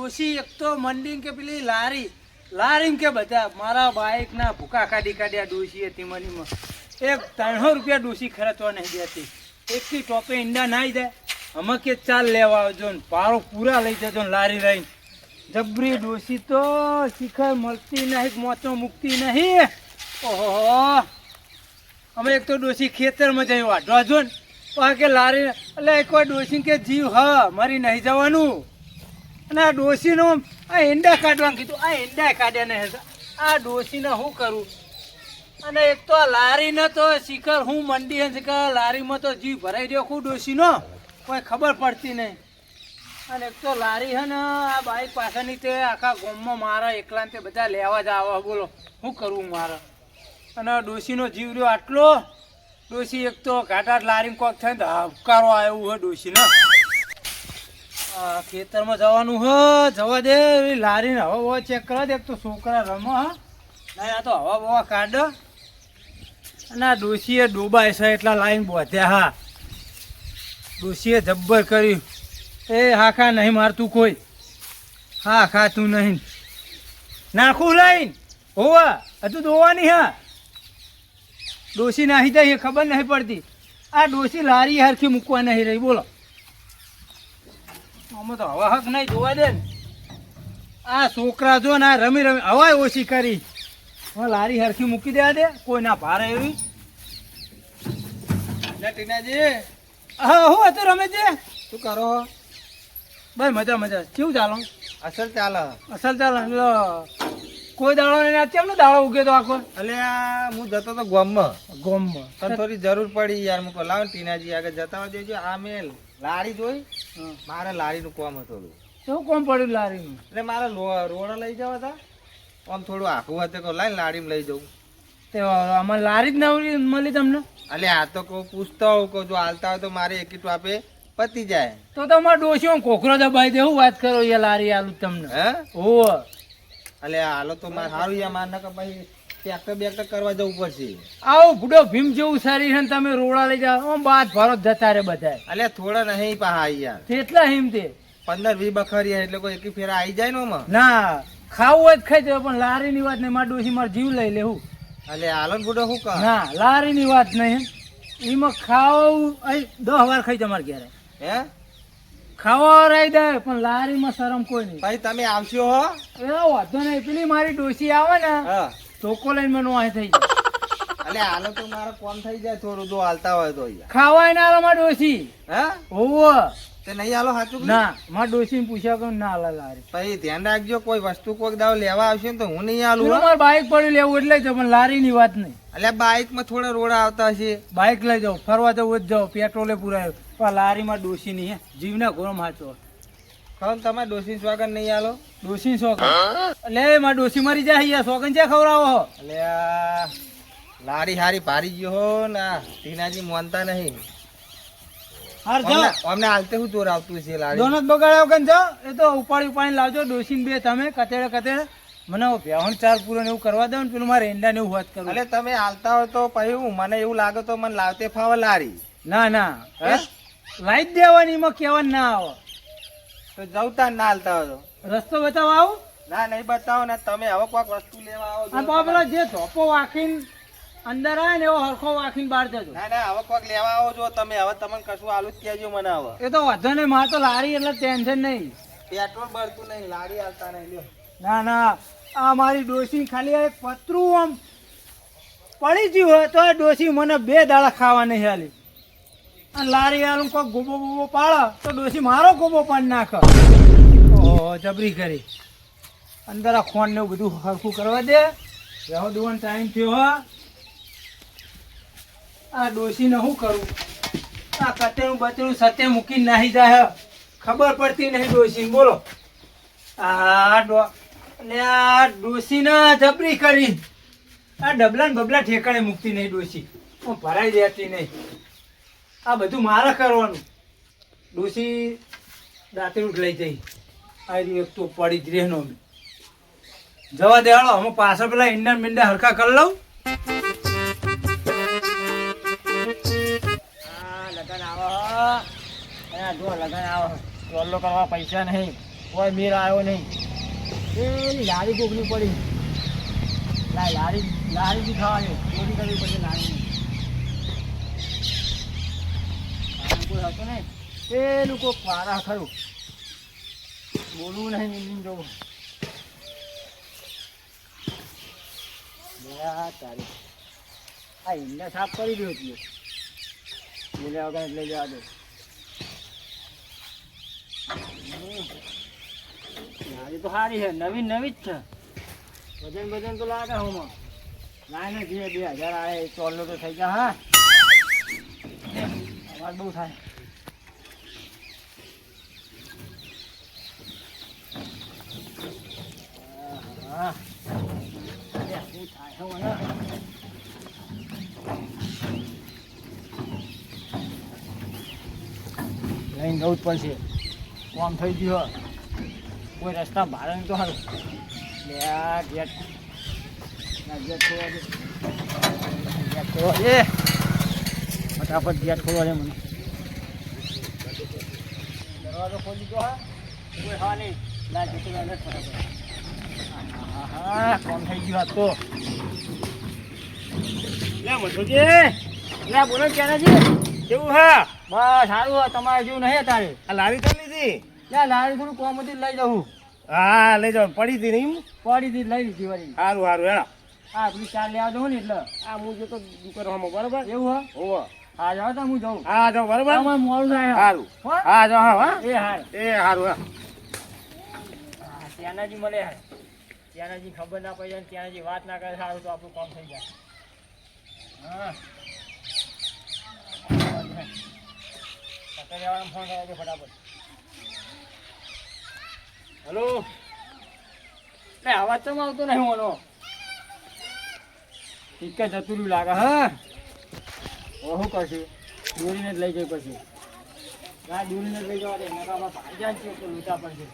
ડોશી એક તો મંડી કે પેલી લારી કે બધા મારા બાઈક ના ભૂકા કાઢ્યા ડોશી હતી મનીમાં. એક 300 રૂપિયા ડોશી ખર્ચવા નહીં દેતી. એકથી ટોપે ઈંડા નાઈ જાય અમે કે ચાલ લેવા આવજો ને પારો પૂરા લઈ જજો ને લારી રહીને. જબરી ડોશી તો શિખર મળતી નહીં, મોચો મૂકતી નહીં. ઓહો, અમે એક તો ડોશી ખેતરમાં જઈ વાઢવા જો ને કે લારી એટલે એક વાર ડોશી કે જીવ મારી નહીં જવાનું. અને આ ડોશીનો આ ઈંડા કાઢવાનું કીધું, આ ઈંડા કાઢ્યા નહીં. આ ડોશીને શું કરું? અને એક તો લારીને તો શિખર હું મંડી હે શિખર લારીમાં તો જીવ ભરાઈ રહ્યો ખૂબ ડોશીનો, કોઈ ખબર પડતી નહીં. અને એક તો લારી હે ને આ બાઈક પાછળની તે આખા ગામમાં મારા એકલા તે બધા લેવા જ આવે. બોલો શું કરવું મારે? અને ડોશીનો જીવ રહ્યો આટલો. ડોશી એક તો ઘાટા લારી કોક થાય ને હબકારો આવ્યો હે ડોશીને. ખેતરમાં જવાનું હ જવા દે. લારીને હવા બવા ચેક કરવા દે. એક તો છોકરા રમે હા નહીં, આ તો હવા બવા કાઢે. અને આ ડોશીએ ડોબાય છે એટલા લાઈન બોધ્યા. હા, ડોશીએ જબ્બર કર્યું. એ હાખા નહીં મારતું કોઈ, હા ખાતું નહીં નાખું લઈને હોવા હજુ દોવાની. હા, ડોશી નાહી જાય ખબર નહીં પડતી. આ ડોશી લારી હરખી મૂકવા નહીં રહી. બોલો આમાં તો હવા હક નહીં જોવા દે ને. આ છોકરા જો ને આ રમી હવા ઓછી કરી લારી હરખી મૂકી દેવા દે. કોઈ ના ભારે એવી. ટીનાજી હા હું હતું રમેશજી, શું કરો? બસ મજા. કેવું ચાલો? અસલ ચાલે. કોઈ દાડો નહીં. કેમનો દાડો ઉગે તો આખો? એટલે હું જતો તો ગામમાં પણ થોડી જરૂર પડી યાર. મૂકો લાવ ટીનાજી આગળ જતા હોય દેજો. આ મેં લારી જોઈ, મારે લારીનું કામ હતું. શું કામ પડ્યું લારીનું? એટલે મારે રોડ લઈ જવા હતા. આમ થોડું આખું હતું કે લાઈને લારીમાં લઈ જવું. તે અમારે લારી જ નવરી મળી તમને? એટલે આ તો કહું પૂછતો હોઉં કે જો હાલતા હોય તો મારે એક આપે પતી જાય. તો તમારે ડોશી કોકરો દબાઈ દે. હું વાત કરો એ લારી આલું તમને? હે ઓ એટલે હાલો તો મારે સારું યાર. માર નકર પછી ટ્રેક્ટર કરવા જવું પડશે. આવો બુડો ભીમ જેવું સારી છે ને તમે રોડા લઈ જાઓ આમ બાદ ભરો જતા રે બધા. એટલે થોડા નહીં પા યાર. કેટલા હિમ તે 15-20 બખરી એટલે કોઈ એક ફેરા આવી જાય ને ના ખાવું હોય ખાઈ જાય. પણ લારી ની વાત નહીં. મારા ડોશી મારે જીવ લઈ લેવું. એટલે હાલો બુડો શું કર? ના લારી ની વાત નહીં. એમાં ખાવું 10 વાર ખાઈ તમારે ઘેરે. હે ખાવા રહી દે પણ લારીમાં શરમ કોઈ નહીં. ભાઈ તમે આવશો હો? એ વાંધો નહીં. પેલી મારી ડોશી આવે ને ચોખ્ખો લઈને મને વાંહે થઈ જાય. એટલે હાલો તો મારે કોમ થઈ જાય થોડું જો હાલતા હોય તો. ખાવાય ના હાલો મારી ડોશી. હે હોવો તે નહીં હાલો સાચું? ના મારી ડોશી ને પૂછ્યા કરું ના હાલે લારી. પછી ધ્યાન રાખજો કોઈ વસ્તુ કોઈક દાવ લેવા આવશે ને તો હું નહીં હાલું. મારે બાઈક પડ્યું લેવું એટલે જ. પણ લારી ની વાત નહીં. એટલે બાઈક માં થોડા રોડા આવતા હશે. બાઈક લઈ જાઓ ફરવા જવું જ જાઓ. પેટ્રોલે પુરાયો પણ લારીમાં ડોશી નહીં. હે જીવના ગોરમ હાચો. કહું તમારે ડોસી સ્વાગન નહીં હાલો? ડોશી શોખન એટલે મારી ડોશી મરી જાય. શોખન છે ખવડાવો. એટલે લારી હારી ભારી ગયો હો ના ટીનાજી માનતા નહીં. અમને હાલતે શું ચોર આવતું છે લારી? દોનત બગાડ્યો કન છો એ તો ઉપાડી લાવજો. ડોશી બે તમે કતેડે મને ભેહણ ચાર પૂરો ને એવું કરવા દો ને. પેલું મારે ઈંડા ને એવું વાત કરું. એટલે તમે હાલતા હોય તો પછી મને એવું લાગે તો મને લાવતે ફાવે લારી. ના લાઈ જ દેવાની. એમાં કેવાનું ના આવે તો જવતા ના હાલતા હોય તો રસ્તો બતાવો આવું. ના નહીં બતાવો ને. તમે હવે કોઈક વસ્તુ લેવા આવો. પેલો જે ધોપો વાખીને અંદર આવે ને એવો હરખો વાખીને બહાર જજો. ના હવે કોઈક લેવા આવો જો તમે. હવે તમને કશું આલુ જ કહેજો મને. હવે એ તો વાંધો નહીં. મારે તો લારી એટલે ટેન્શન નહીં. પેટ્રોલ બળતું નહીં. લારી હાલતા નહીં. લ્યો ના આ મારી ડોશી ખાલી એક પતરું આમ પડી ગયું હોય તો ડોશી મને 2 દાડા ખાવા નહીં હાલી. અને લારી આલું કોઈ ગોબો પાડે તો ડોશી મારો ગોબો પાડી નાખે. ઓહો જબરી કરી. અંદર આ ખોણ ને બધું હરખું કરવા દે. રહો દોવાનો ટાઈમ થયો. આ ડોશીને શું કરું? આ કતેરું બતેરું સત્ય મૂકીને નાહી જાય. ખબર પડતી નહીં ડોશીને. બોલો આ ડોશીને જબરી કરી. આ ડબલા ને બબલા ઠેકાણે મૂકતી નહીં ડોશી. ભરાઈ દેતી નહીં. આ બધું મારે કરવાનું. ડોશી દાંતરું લઈ જઈ આ એક તો પડી જ રહેનો. જવા દે હાલો. અમે પાછળ પેલા ઈંડા મીંડા હરખા કરી લઉં. લગન આવો. લગન આવો. ટોલો કરવા પૈસા નહીં. કોઈ મેર આવ્યો નહીં. એની લારી કોકની પડી. લારી બી ખાવાની ચોરી કરવી પડશે લારીની. કોઈ હતો નહીં પેલું કોક પારા ખરું. બોલવું નહીં નીંદીને જવું. તારી આ ઈંડા સાફ કરી દો છીએ. બોલ્યા વગર લઈ જવા દો. લારી તો સારી છે, નવી નવી જ છે. વજન તો લાગે હોમાં. લાય ને 2000 આવે ચોલ્લો તો થઈ જાય. હા અવાજ બહુ થાય. હા શું થાય મને લઈને જવું જ પડશે. કામ થઈ ગયું. કોઈ રસ્તા ભાડે તો સારું. ગેટ ખોવા દે. ફટાફટ ગેટ ખોવા દે મને. દરવાજો ખોલી દો. હા કોઈ હા નહીં. લાજ ફટાફટ. હા કામ થઈ ગયું. તો બોલો ક્યારે છે? કેવું હા? બસ સારું હોય. તમારે જેવું નહીં તારે. આ લારી તો લીધી? લારી થોડું કોમ હતી લઈ જવું. હા લઈ જાવ. પડી હતી નહીં? પડી હતી લઈ લીધી વળી. સારું સારું હેડા. હા પેલી ચાર લેવા જવું ને એટલે. આ હું જો તો દુકાનમાં બરોબર. એવું હા? હોવ. હા જાઓ તો હું જાઉં. હા જાઓ બરોબર. અમારે મોડું થાય. સારું. હો? હા જાઓ. હા એ હાર. એ સારું. હા ત્યાંનાજી મળે. હાર ત્યાંનાજી ખબર ના પડી જાય. ત્યાંનાજી વાત ના કરે સારું તો આપણું કામ થઈ જાય. હા ફોન કર્યો ફટાફટ. હલો અવાજ તો આવતો નહીં મોનો. ઠીક જતું રહ્યું લાગે. હા શું કરશે? દોરીને જ લઈ જઈ પછી. ના દોરીને જ લઈ જવા દે. નકામાં ભાઈ છે તો લૂંટા પડશે.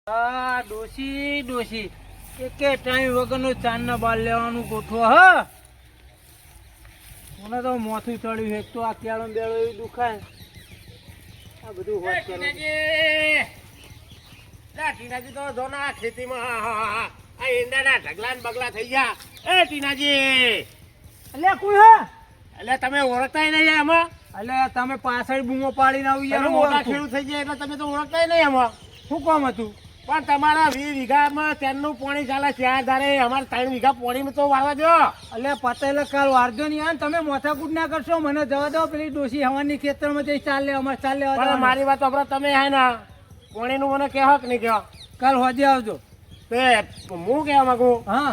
હા ડોશી એક ટાઈમ વગરનો ચાંદના બાર લેવાનું ગોઠવો. હા મને તો મોથું ચડ્યું. એક તો આ કેળો બેળો એવું દુખાય. આ બધું હોત કરે. ટીનાજી તો જો ના ખેતીમાં આ ઈંડાના ઢગલા ને બગલા થઈ ગયા. એ ટીનાજી એટલે કોઈ હા એટલે તમે ઓળખતા નહીં આમાં? એટલે તમે પાછળ બૂમો પાડીને આવી તમે મોટા ખેડૂત થઈ ગયા એટલે તમે તો ઓળખતા નહીં આમાં. શું કામ હતું? પણ તમારા 20 વીઘામાં તેનું પાણી ચાલે. 4 ધારે અમારે 3 વીઘા પાણી તો વાળવા દો. એટલે પતેલે કાલ વારજો નહીં. આ તમે માથાકૂટ ના કરશો. મને જવા દો. પેલી ડોશી હવાની ખેતરમાં જઈ ચાલે અમારે ચાલે. પણ મારી વાત સાંભળો તમે. હે ને પાણીનું મને કહેવો કે નહીં કહેવો? કાલ હોજે આવજો. તે હું કહેવા માંગુ. હા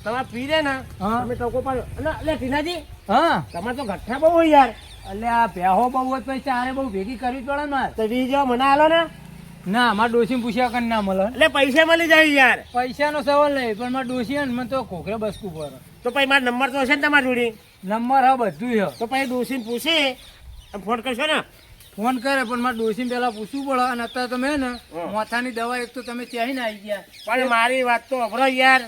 તમારે પીરે ને હા. તમે ટોકો પાડો. એટલે ટીનાજી હા તમારે તો ગઠ્ઠા બહુ હોય યાર. એટલે આ ભેહો બહુ હોય પછી ચારે બહુ ભેગી કરવી પડે ને. તો 20 જેવા મને આલો ને. ના મારા ડોશી પૂછ્યા કર ના મળે. એટલે પૈસા મળી જાય યાર. પૈસાનો સવાલ નહીં પણ મારા ડોશી ને મને તો ખોખરે બસકું પડે. તો પછી મારો નંબર તો હશે ને તમારી જોડે? નંબર હા બધું છે. તો પછી ડોસીને પૂછી ફોન કરશો ને? ફોન કરે પણ મારે ડોશીને પેલા પૂછવું પડે. અને અત્યારે તમે ને હા. માથાની દવા એક તો તમે ત્યાં ને આવી ગયા. પણ મારી વાત તો અભરો યાર.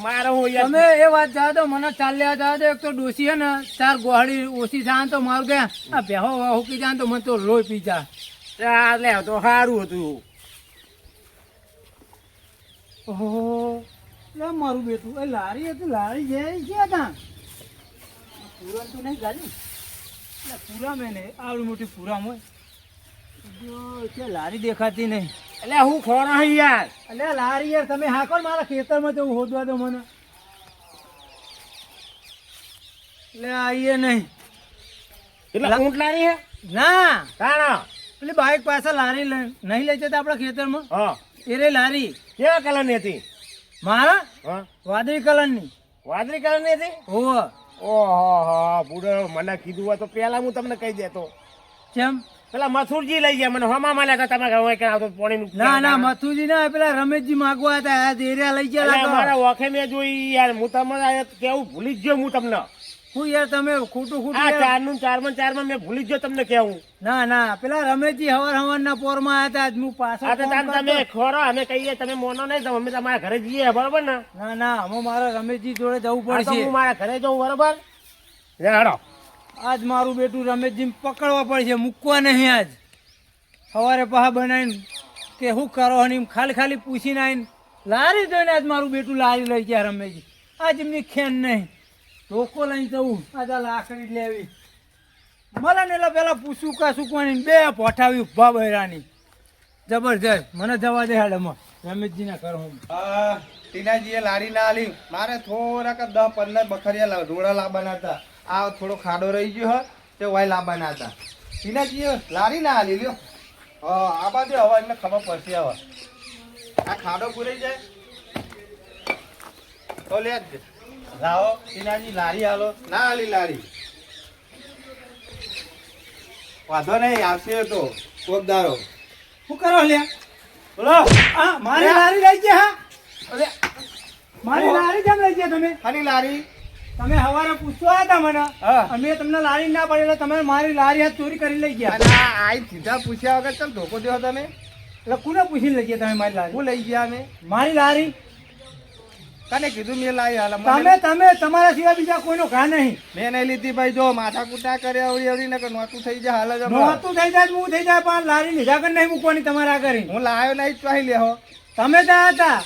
મારે હું યાર તમે એ વાત જવા દો. મને ચાલ લેવા જવા દો. એક તો ડોશી હે ને 4 ગોહડી ઓછી જાય તો મારું ગયા. આ ભેહો હુકી જાય તો મને તો લોહી પી જાય. ચાલે તો સારું હતું. ઓહો લે મારું બેટું એ લારી હતી. લારી જાય ક્યાં હતા? પૂરા તો નહીં ગાડી. એટલે પૂરા મેં નહીં આવડી મોટી પૂરામાં જો કે લારી દેખાતી નહીં. એટલે હું ખોરો હે યાર. એટલે લારી યાર તમે હાકો ને મારા ખેતરમાં જવું હોદવા દો મને. એટલે આવીએ નહીં. એટલે ઊંટ લારી હે? ના તાણા પેલી બાઈક પાસે લારી નહીં લઈ જતા આપણા ખેતરમાં. હા એ રે લારી કેવા કલરની હતી? મારા હા વાદળી કલરની. વાદળી કલરની હતી? ઓહો ઓહો બુડો મને કીધું હોય તો પેલા હું તમને કહી દેતો. કેમ? પેલા મથુરજી લઈ ગયા મને હમા મળ્યા હતા. તમે ઘરે ક્યાં આવતો પાણીનું? ના ના મથુજી ના પેલા રમેશજી માગવા હતા. આ એરિયા લઈ ગયા લાગે. મારા ઓખે મેં જોઈ યાર. હું તમને કેવું ભૂલી જ ગયો. હું તમને હું યાર તમે ખોટું આ યાર. 4 મેં ભૂલી જ ગયો તમને કેવું. ના ના પેલા રમેશજી હવાર ના પોરમાં આવ્યા હતા. હું પાછો આ તો ફોન તમે કરતો. ખોરો અમે કહીએ તમે મોનો નહીં તો અમે તમારા ઘરે જઈએ બરોબર ને? ના ના અમે મારા રમેશજી જોડે જવું હા, તો પડશે. હું મારા ઘરે જઉં બરોબર. હેડો આજ મારું બેટું રમેશજી પકડવા પડશે, મૂકવા નહીં આજ. સવારે પહા બનાવીને કે શું કરો ને એમ ખાલી ખાલી પૂછીને આવીને લારી જોઈને આજ મારું બેટું લારી લઈ ગયા રમેશજી. આજ એમની ખેન નહીં, લોકો લઈને જવું, આજ આ લાકડી લેવી. મને ને એટલે પેલા પૂછું કા સુકવાની બે પોઠાવી ઉભા બહેરાની જબરજસ્ત. મને જવા દે હાડમાં રમેશજીના ઘર હું. ટીનાજીએ લારી ના આલી, મારે થોડાક 10-15 બખરિયા રોડા લાવવાના હતા. આ થોડો ખાડો રહી ગયો હોય તે વાય લાવવાના હતા. ટીનાજીએ લારી ના આલી લ્યો. આ બાજુ હવે એમને ખબર પડશે. હવે આ ખાડો પૂરાઈ જાય તો લે લાવો ટીનાજી લારી હાલો. ના આલી લારી વાંધો નહીં, આવશે તો કોકદારો. શું કરો લ્યા? બોલો. હા મારી લારી લઈ ગયા. હા અરે મારી લારી કેમ લઈ ગયા તમે? ખાલી લારી તમે સવારે પૂછવા હતા મને, હા. અમે તમને લારી ના પાડી એટલે તમે મારી લારી હાથ ચોરી કરી લઈ ગયા. અને આ સીધા પૂછ્યા વગર ચમ ધોકો દેવો તમે? એટલે કોને પૂછીને લઈ ગયા તમે મારી લારી? હું લઈ ગયા અમે? મારી લારી તને કીધું મેં લાવી હાલ. તમે તમારા સિવાય બીજા કોઈનો ઘા નહીં. મેં નહીં લીધી ભાઈ. જો માથા કૂટા કરે અવળી અવળી ને નોતું થઈ જાય હાલ જ હમણાં. નહોતું થઈ જાય હું થઈ જાય, પણ લારી લીધા કર નહીં મૂકવાની તમારા કરી. હું લાવ્યો નહીં ચાહી લેહો. તમે ત્યાં હતા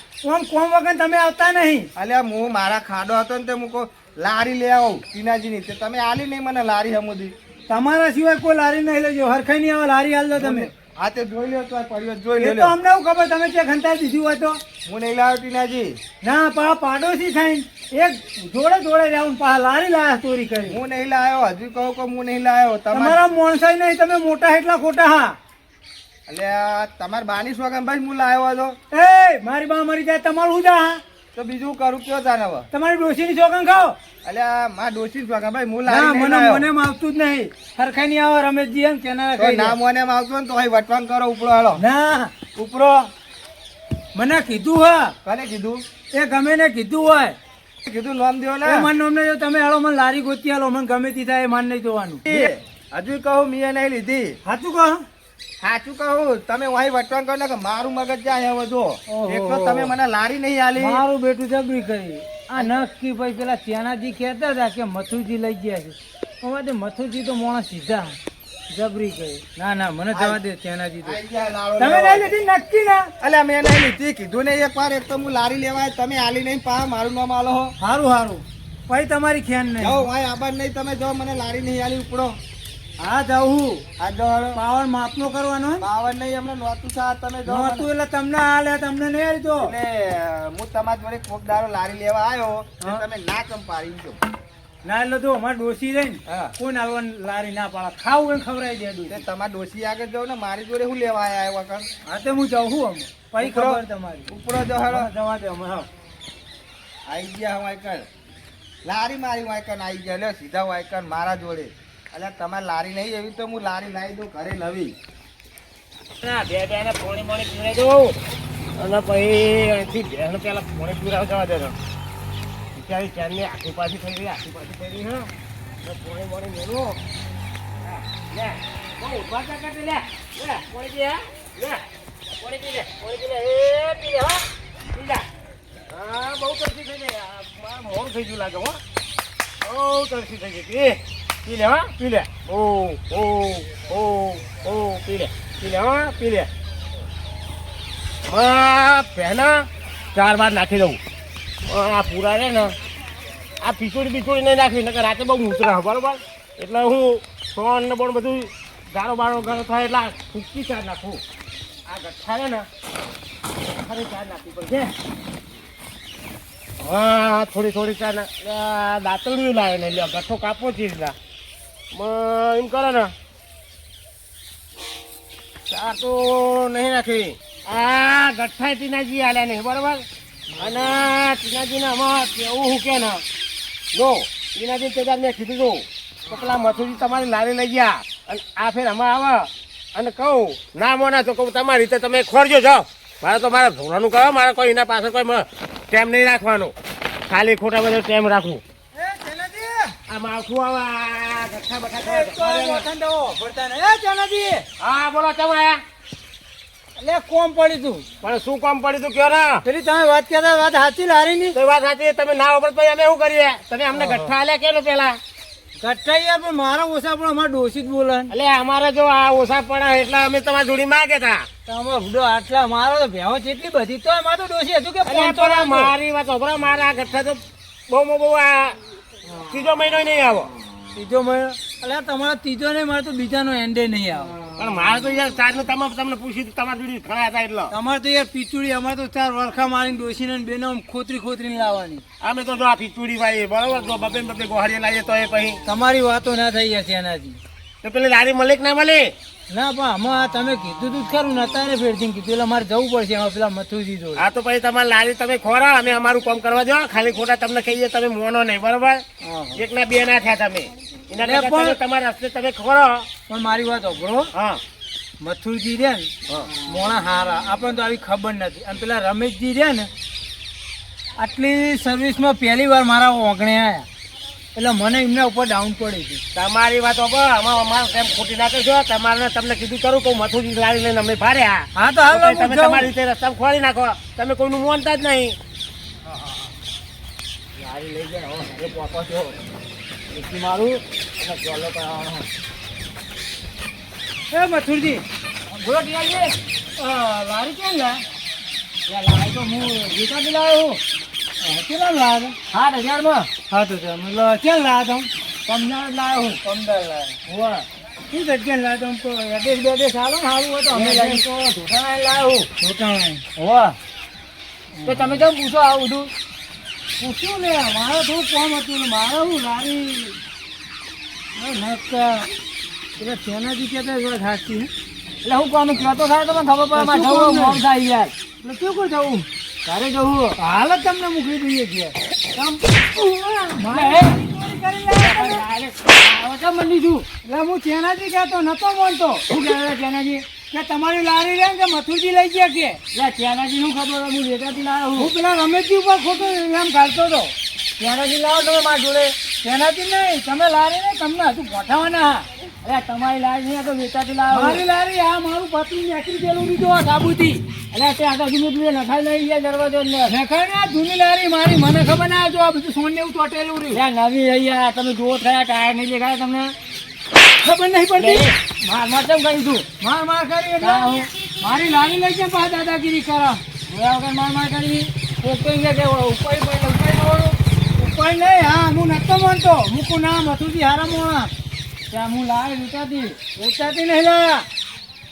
કોમ વગર તમે આવતા નહીં. અલ્યા હું મારા ખાડો હતો ને તે મૂકો લારી લે આવો ટીનાજીની, તે તમે આલી નહીં મને લારી હમુદી. તમારા સિવાય કોઈ લારી નહીં લેજો. હરખાઈ નહીં આવે લારી હાલ દો તમે. હા તે જોઈ લ્યો તો પડ્યો જોઈ એ તો લ્યો. અમને એવું ખબર તમે ત્યાં ઘંટા દીધું હોય તો. હું નહીં લાવ્યો ટીનાજી. ના પાડોશી થઈને એક જોડે જાઉં પા લારી લાયા ચોરી કરી. હું નહીં લાવ્યો. હજુ કહું કે હું નહીં લાવ્યો. તમારા મોણસાઈ નહીં, તમે મોટા એટલા ખોટા. હા અલ્યા તમારા બાની સોગન ભાઈ હું લાવ્યો હતો. એ મારી બા મરી જાય તમારું શું જા? તો બીજું કરું કયો તાને હવે? તમારી ડોશીની ચોકન ખાઓ. અલ્યા મારા ડોશી સોગન ભાઈ હું ના લાવી નહીં મને લાવ્યો. મને આવતું જ નહીં. હરખાઈ નહીં આવે રમેશજી એમ કેનારા તો કહી દે. ના મને એમ આવતું હોય ને તો અહીં વટવાન કરો ઉપડો હાલો. ના ઉપરો મને કીધું હા. કને કીધું? એ ગમે ને કીધું હોય કીધું લોમ દેવો એ ને. મન અમને જો તમે હાલો મને લારી ગોતી હાલો, મને ગમે તી થાય એ માન નહીં જોવાનું. હજુ કહું મેં નહીં લીધી. સાચું કહો. સાચું કહું તમે વહી વટવાન કરો ને કે મારું મગજ જાય હવે જો. ઓહો. એક તો તમે મને લારી નહીં આલી. મારું બેટું જબરી કરી. આ નક્કી ભાઈ પેલા ચેનાજી કહેતા હતા કે મથુજી લઈ ગયા છે. અમારે મથુજી તો માણસ સીધા જબરી કરી. ના ના મને જવા દે ચેનાજી તો. આઈ ગયા લાડો તમે લેવા. નહીં લીધી નક્કી ના. અલ્યા મેં નહીં લીધી. કીધું ને એક વાર. એક તો હું લારી લેવાય તમે આલી નહીં પા મારું નામ આલો હો. સારું સારું પછી તમારી ખેન નહીં. જાઓ ભાઈ આબાદ નહીં તમે જો મને લારી નહીં આલી ઉપડો. હા જાઉં. આ જો હાલો. પાવન માપનો કરવાનો. પાવર નહીં હમણાં નહોતું સા તમે જો મને. નહોતું એટલે તમને હાલે તમને નહીં હાલી તો. એટલે હું તમારી જોડે કોક દારો લારી લેવા આવ્યો હા. તમે ના કેમ પાડી છો? ના એટલે તો અમારે ડોસી રહી ને હા. કોઈ નાલવાની લારી ના પાડે. ખાવું એને ખવડાવી દે તે ડોસી. તમારા ડોશી આગળ જાઓ ને મારી જોડે હું લેવા આવ્યા વખત? હા તો હું જાઉં છું અમે. પછી ઉપરો. ખબર તમારી. ઉપડો જો હાલો. હા, જવા દે અમે. હા આઈ ગયા વાયકર લારી મારી વાયકર આઈ ગયા લ્યો સીધા વાયકર મારા જોડે. અલ્યા તમારે લારી નહીં એવી તો હું લારી લાવી દઉં ઘરે નવી. ના બે ને પોણી મોણી પીવડાવી દઉં અને પછી અહીંથી બેન પેલા પોણી પીવડાવ જવા દેજો. બિચારી ચારની આખી પાછી થઈ ગઈ હા તો પોણી મોણી મેળવો. લે બહુ ઉભા કાકા લે લે પોણી પી હા લે પોણી પી લે એ પી લે હા પી લે. હા બહુ તરસી થઈ ગઈ. મોડું થઈ ગયું લાગે હો. બહુ તરસી થઈ ગઈ. પી લે હા પી લે. ઓ પી લે હા પી લે. પહેલા 4 વાર નાખી દઉં. આ પૂરા રે ને આ પીછોડી નહીં નાખી નકર રાતે બહુ મૂતરા બરોબર. એટલે હું સોન ને પણ બધું ગાળો બાળો ગાળો થાય એટલે ફૂંકી 4 નાખું. આ ગઠ્ઠા રે ને ખરે 4 નાખવી પડશે. હા થોડી 4 દાંતણિયું લાવે ને લ્યો ગઠ્ઠો કાપો છે એમ કરે ને 4 તો નહીં નાખી. આ ગઠ્ઠા ટીનાજી આલ્યા નહીં બરોબર. અને ટીનાજીને આમાં કેવું હું કે ને જો ટીનાજી તે મેં કીધું હતું તો પેલા મથુજી તમારી લારી લઈ ગયા અને આ ફેર આમાં આવે અને કહું ના મોના તો કહું તમારી રીતે તમે ખોરજો જાઓ. મારે તો મારા ધોરણનું કહો મારે કોઈ એના પાસે કોઈ ટેમ નહીં રાખવાનો. ખાલી ખોટા બધો ટેમ રાખવું. એ ચેનાજી આ માવઠું આવે આ ગઠ્ઠા એ તો બઠા મોઠાને દો ભરતા ને. એ ચેનાજી હા બોલો તમે આયા. એટલે કોમ પડી તું. પણ શું કામ પડ્યું તું કયો ને પેલી તમે વાત કહેતા વાત સાચી લારી ની. તો વાત સાચી તમે ના ઉપર પછી અમે શું કરીએ? તમે અમને ગઠ્ઠા આલ્યા કે પેલા કટ્ટાઈ યાર પણ મારા ઓછા પણ અમારે ડોસી જ બોલે ને. એટલે અમારે જો આ ઓછા પડે એટલે અમે તમારી જોડી માંગે તા તમારો ભૂડો આટલા મારો તો ભેહો કેટલી બધી તો અમારે તો ડોસી હજુ કે એટલે ફોન તો પણ રાખો. મારી વાત હોભળો, મારા ગઠ્ઠા તો બહુ આ ત્રીજો મહિનો નહીં આવો. ત્રીજો મહિનો એટલે તમારો ત્રીજો નહીં, મારે તો બીજાનો એન્ડે નહીં આવે. પણ મારે તો યાર ચારનું તમને પૂછ્યું તમારી જોડી ઘણા હતા એટલે તમારે તો યાર પીચુડી, અમારે તો ચાર વરખા મારીને ડોસીને ને બેનો ખોતરીને લાવવાની. અમે તો જો આ પીચુડી વાળી બરોબર, જો બબે ગોહાડીએ લાવીએ તો એ પછી તમારી વાતો ના થઈ જશે એનાથી. તો પેલી લારી મળે કે ના મળે? ના પણ આમાં તમે કીધું તું જ ખરું ને, અત્યારે ફેરથી કીધું એટલે મારે જવું પડશે એમાં પેલા મથુજી જોડે. હા તો પછી તમારી લારી તમે ખોરા, અમે અમારું કામ કરવા જાઓ. ખાલી ખોટા તમને કહીએ તમે મોનો નહીં, બરોબર? એક ના બે ના થયા તમે. એના કરતા તમે તમારા રસ્તે તમે ખોરો. પણ મારી વાત સાંભળો, હા મથુરજી રે ને મોણા હારા, આપણને તો આવી ખબર નથી. અને પેલા રમેશજી રે ને આટલી સર્વિસમાં પહેલી વાર મારા ઓગણે આવ્યા, એટલે મને એમના ઉપર ડાઉન પડી હતી. તમારી વાત અમારે કેમ ખોટી નાખે છો? તમારે તમને કીધું કરું કે મથુજી લારી લઈને અમે ફાર્યા. હા તો હાલ તમે તમારી રીતે રસ્તા ખોલી નાખો, તમે કોઈનું માનતા જ નહીં. લારી લઈ જાય હવે પોપો છો મારું અને ચોલો કરાવવાનો. એ મથુરજી બોલો ટીયાજી, લારી કેમ લા? લારી તો હું ગીતાથી લાવ્યો. કેટલા લાવ્યા? 7,000 હા તો તમે ક્યાં લાવ્યા તમે? 15 લાવ્યો હું. 15 લાવ્યા. હોવા શું જગ્યા લાવ્યા તમે? તો એડ્રેસ બેડ્રેસ આલો ને સારું હોય તો અમે લઈ તો ધોટાણા લાવ્યો હું. છોટાણા. હોવા તો તમે કેમ પૂછો આવું બધું? પૂછ્યું ને, મારે થોડું કામ હતું ને મારે હું લારી એટલે તેનાથી કહેતા થાકતી. એટલે હું કોનું કહેતો થાય તો મને ખબર પડે મારે જવું મોમ થાય યાર. એટલે કેવું કોઈ જવું? તારે જવું હાલ જ તમને મોકલી દઈએ છીએ. મંડી છું એટલે હું ચેનાજી કહેતો નતો માનતો. શું કહેવાય ત્યાંનાજી? કે તમારી લારી રે કે મથુરજી લઈ ગયા કે? એટલે ત્યાંનાજી શું ખબર હું વેચાતી લાવ્યો હું હું. પેલા રમેશજી ઉપર ખોટો ઇલ્ઝામ ઘાલતો હતો. ત્યાંનાજી લાવો તમે મારી જોડે. તેનાથી નહીં, તમે લારી ને તમને હજુ ગોઠવવાના. અરે તમારી લારી નહીં તો વેચાતી લાવો. મારી લારી આ મારું પતલું નીકળી ગયેલું લીધું સાબુથી. એટલે તે આગળ જૂનું નખાઈ લઈ ગયા દરવાજો અંદર. દેખાય ને આ જૂની લારી મારી, મને ખબર ના જો આ બધું સોને એવું ચોટેલું રહ્યું. ત્યાં નવી અહીંયા તમે જુઓ થયા ટાયર નહીં દેખાય તમને? ખબર નહીં પડતી. માર કેમ કરી તું? માર કરી એટલે હા, હું. મારી લારી લઈ ગયા પાછા દાદાગીરી કરો. જોયા વગર માર કરી. કોક તો અહીંયા કે ઉપાય કોઈ નહીં, હા હું નતો માનતો. મૂકું ના મથુરજી હારા મોણા. ત્યાં હું લાવી વેચાતી નહીં લાયા.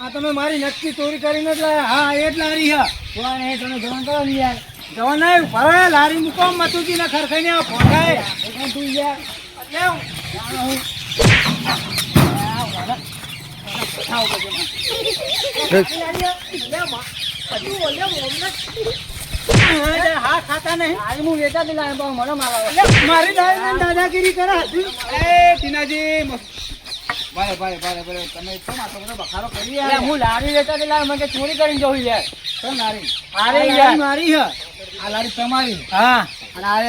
આ તમે મારી નક્કી ચોરી કરીને જ લાયા. હા એ જ લારી હા. જોવા નહીં તમે જવાન કરો ને યાર. જવા નહીં ભરે લારી મૂકો મથુરજી ને ખરખાઈને આ ફોટાય. એકદમ તું યાર. હા ખાતા નહીં. આજે હું વેચાતી લાવ્યો પણ મને મારો. મારી લારી દાદાગીરી કરે હજુ. એ ટીનાજી તમે કેમ આટલો બધો બખારો કરી એટલે હું લારી વેચાતી લાવ્યો મને કે ચોરી કરીને જવું યાર. કેમ લારી? અરે આ યાર. લારી મારી હે. આ લારી તમારી હા અને આ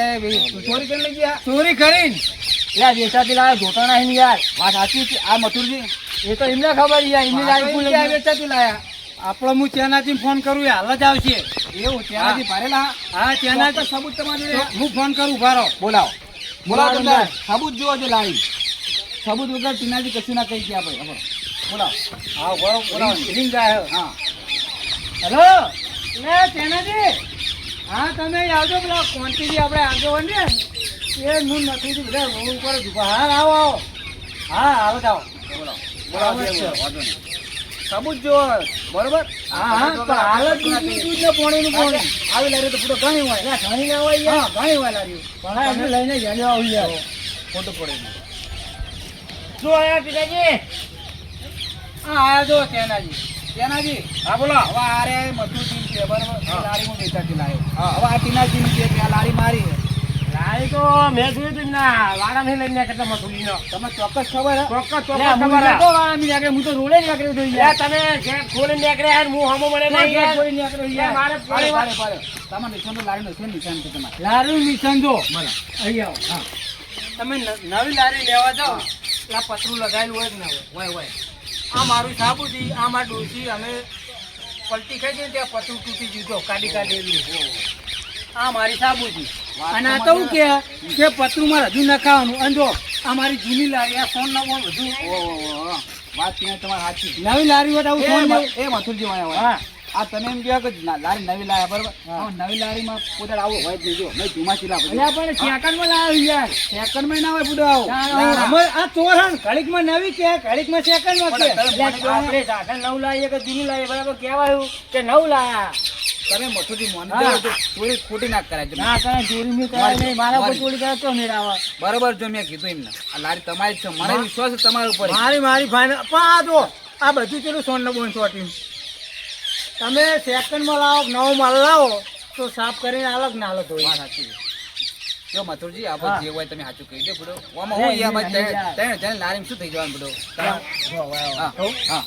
ચોરી કરી લઈ ગયા. ચોરી કરીને. યાર વેચાતી લાવ્યો જોટાણા નહીં યાર. વાત સાચી છે. આ મથુરજી એ તો એમને ખબર યાર. એમની લારી ફૂલ આ વેચાતી લાયા. આપણો હું ચેનાથી ફોન કરું એ હાલ જ આવશે. એવું ત્યાંથી ભરેલા. હા ચેના તો સબૂત તમારી જોડે. હું ફોન કરું ભારો. બોલાવો બોલાવો તમને સબૂત જોવો છે લારી. સબૂત વગર ટીનાજી કશું ના કહી ગયા ભાઈ. બોલાવો. હા બરોબર બોલાવો. રિંગ જાય. હા હેલો લે ચેનાજી. હા તમે આવજો પેલા ક્વોન્ટિટી આપણે આવજો ને એ હું નથી બધા રોડ ઉપર જ ઊભા. હા આવો આવો. હા આવો જાઓ. બોલાવો આવે છે. વાંધો નહીં. સબૂત જોવો બરોબર. હા હા તો હાલ જ દૂધ ને પાણીનું પાણી. આવી લારી તો પૂરો ઘણી હોય. ઘણી ના હોય યાર. હા ઘણી હોય લારી. પણ આ એમને લઈને જઈને આવું યાર. ખોટું પડે નહીં. શું આયા પિતાજી? હા આયા જો ચેનાજી. ટીનાજી હા બોલો. હવે આ રે મથુરજી છે બરોબર. હા. લારી હું વેચાતી લાવ્યો. હા. હવે આ ટીનાજીની છે કે આ લારી મારી છે. લારી તો મેં જોયું તું ના વાડા નહીં લઈને કેટલા મથુરીનો. તમને ચોક્કસ ખબર હે? ચોક્કસ લે, ચોક્કસ હું ખબર નતો હે. વાળાની આગળ, હું તો રોડે જ આગળ જોઈ યાર તમે ગેટ ખોલીને નીકળ્યા યાર. હું હમો મળે નહીં યાર. કોઈ નીકળ્યો યાર, મારે પાડે પાડે પાડે પાડે. તમારે નિશાન તો લારીનો છે ને, નિશાન છે તમારે. લારી નિશાન જો બોલો. અહીં આવો. હા તમે નવી લારી લેવા જાઓ એટલે આ પતરું લગાવેલું હોય જ ના હોય. હોય. આ મારું સાબુજી, આ મારું ડોસી, અમે પલટી ખાઈ જઈને ત્યાં પતરું તૂટી ગયું કાઢી કાઢેલું. આ મારી સાબુજી. અને આ તો શું કે પતરું મારે હજુ નખાવાનું. અને જો આ મારી જૂની લારી, આ સોન નવો બધું. ઓહો, વાત ત્યાં તમારી સાચી. નવી લારી હોય તો આવું સોન લેવું. એ મથુરજી વાળા હોય. હા. આ તમે એમ કહો કે લારી નવી લાયા બરોબર. હવે નવી લારીમાં પોતે આવું હોય જ નહીં. જો મેં જુમા ચીલા બધું. અલ્યા પણ સેકન્ડમાં લાવ્યું યાર. સેકન્ડમાં ના હોય બુડો આવું. અમે આ ચોર હન, ઘડીકમાં નવી કે ઘડીકમાં સેકન્ડમાં કે. પણ તમે એટલે આપણે સાધન નવું લાવીએ કે જૂનું લાવીએ બરાબર કહેવાયું કે નવું લાયા. તમે મથુરજી મોની હા. દેવો તો ચોરી ખોટી ના કરાય. ના કરે ચોરી નહીં કરાય નહીં, મારા પર ચોરી કરે તો નહીં આવે. બરોબર જો મેં કીધું એમને આ લારી તમારી જ છે. મને હા. વિશ્વાસ છે તમારા ઉપર. મારી ફાઇનલ. પણ આ જો આ બધું ચેલું સોનનું બોન ચોટ્યું. તમે સેકન્ડમાં લાવો કે નવો માલ લાવો તો સાફ કરીને અલગ ના હાલત હોય. વાત સાચી છે. જો મથુરજી આપણે હા. જે હોય તમે સાચું કહી દો બુડો. આમાં હું યાર ભાઈ ત્રણ લારીમાં શું થઈ જવાનું બુડો? હા હા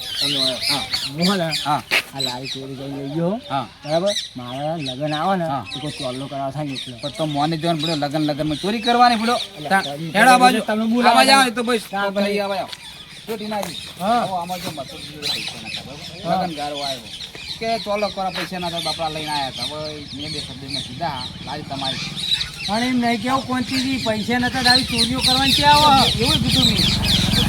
હા મોહન હા આ લારી ચોરી કરી ગયો હા. બરાબર. મારા લગન આવે ને હા. તો કોઈ ચોલ્લો કરાવવા થાય ને એટલે. પણ તો મોને જવાનું બુડો. લગનમાં ચોરી કરવાની બુડો. તમે હેડો આ બાજુ તમે બોલાવો. આવા જાવ ને તો બસ હા, તો ભાઈ. ભાઈ આવા જાવ. જો ટીનાજી હા. હવે આમાં જો મથુરજી પૈસા નતા બરાબર. હા. લગન ગારો આવ્યો કે ચોલો કરો પૈસા ના તો બાપડા લઈને આવ્યા હતા. હવે મેં બે શબ્દમાં કીધા લારી તમારી. પણ એમ નહીં કેવું કોનથી પૈસા નતા આવી ચોરીઓ કરવાની છે આવો એવું જ કીધું મેં.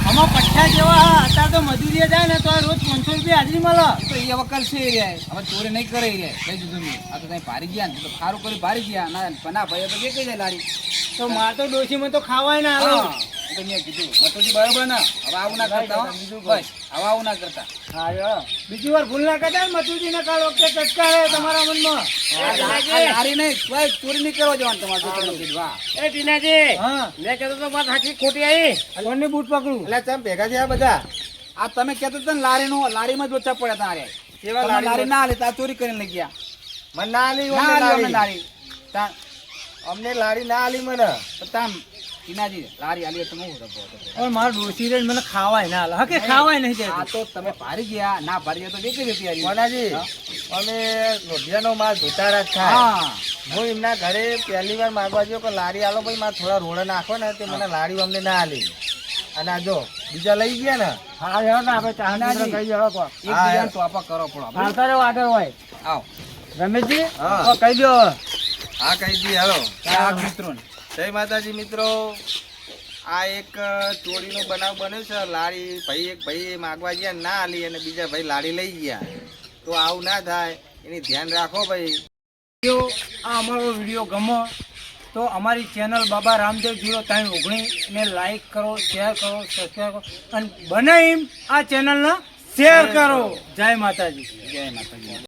આમાં પઠ્ઠા જેવા અત્યારે તો મજૂરીએ જાય ને તો આ રોજ 500 રૂપિયા હાજરી મળે. તો એ વકલ છે એ રહ્યા. હવે ચોરી નહીં કરે એ રહ્યા. લઈ દીધું મેં. આ તો તમે ભારી ગયા ને તો સારું કરી ભારી ગયા. ના ભાઈ તો બે કઈ જાય લારી. તો માર તો ડોશીમાં તો ખાવાય ના આવે. હા એ તો મેં કીધું મથુરજી બરાબર ના. હવે આવું ના કરતા હો. બસ હવે આવું ના કરતા. હા બીજી વાર ભૂલ ના કરતા ને મજૂરી ના કાઢો કે ચટકારે તમારા મનમાં. આ લારી નહીં કોઈ ચોરી નહીં કરવા જવાનું તમારે છોકરાનું કીધું. વાહ. એ ટીનાજી હા મેં કહેતો તો વાત સાચી ખોટી આવી. કોણની બૂટ પકડું. એટલે ચમ ભેગા થયા બધા આ તમે કહેતા હતા ને લારીમાં જ ઓછા પડ્યા તારે. કેવા તમે લારી લારી ના હાલે તો આ ચોરી કરીને લઈ ગયા. મને ના આલી ના અમને હાલી અમને લારી. લારી. તા- અમને લારી ના આલી મને તો તામ ટીનાજી લારી હાલી તો હું રબો હતો. હવે મારા ડોશી રે મને ખાવાય ના હાલે. હા કે ખાવાય નહીં આ જાય. તો તમે ભારી ગયા ના ભારી ગયા તો દેખી જતી હારી. મોનાજી હા. અમે લોઢિયાનો માલ ધોતારા જ થાય. હા હું એમના ઘરે પહેલી વાર માંગવા ગયો કે લારી આલો ભાઈ મારે થોડા રોડા નાખો ને તે મને લારી અમને ના આલી. અને આ જો બીજા લઈ ગયા ને હા યાર ને આપણે ચાહનાજી કહી દેવા કો. એકબીજાને ટોપા કરો પડો. આવતા રહો આગળ હોય. આવો રમેશજી હા. તો કહી દો. હા કહી દી હાલો. આ મિત્રોને જય માતાજી મિત્રો. આ એક ચોરીનો બનાવ બન્યો છે. લારી એક ભાઈ માગવા ગયા ના આલી અને બીજા ભાઈ લારી લઈ ગયા. તો આવું ના થાય એની ધ્યાન રાખો ભાઈ. આ અમારો વિડીયો ગમો તો અમારી ચેનલ બાબા રામદેવ 0319 ને લાઈક કરો, શેર કરો, સબસ્ક્રાઈબ કરો અને બને એમ આ ચેનલને શેર કરો. જય માતાજી. જય માતાજી.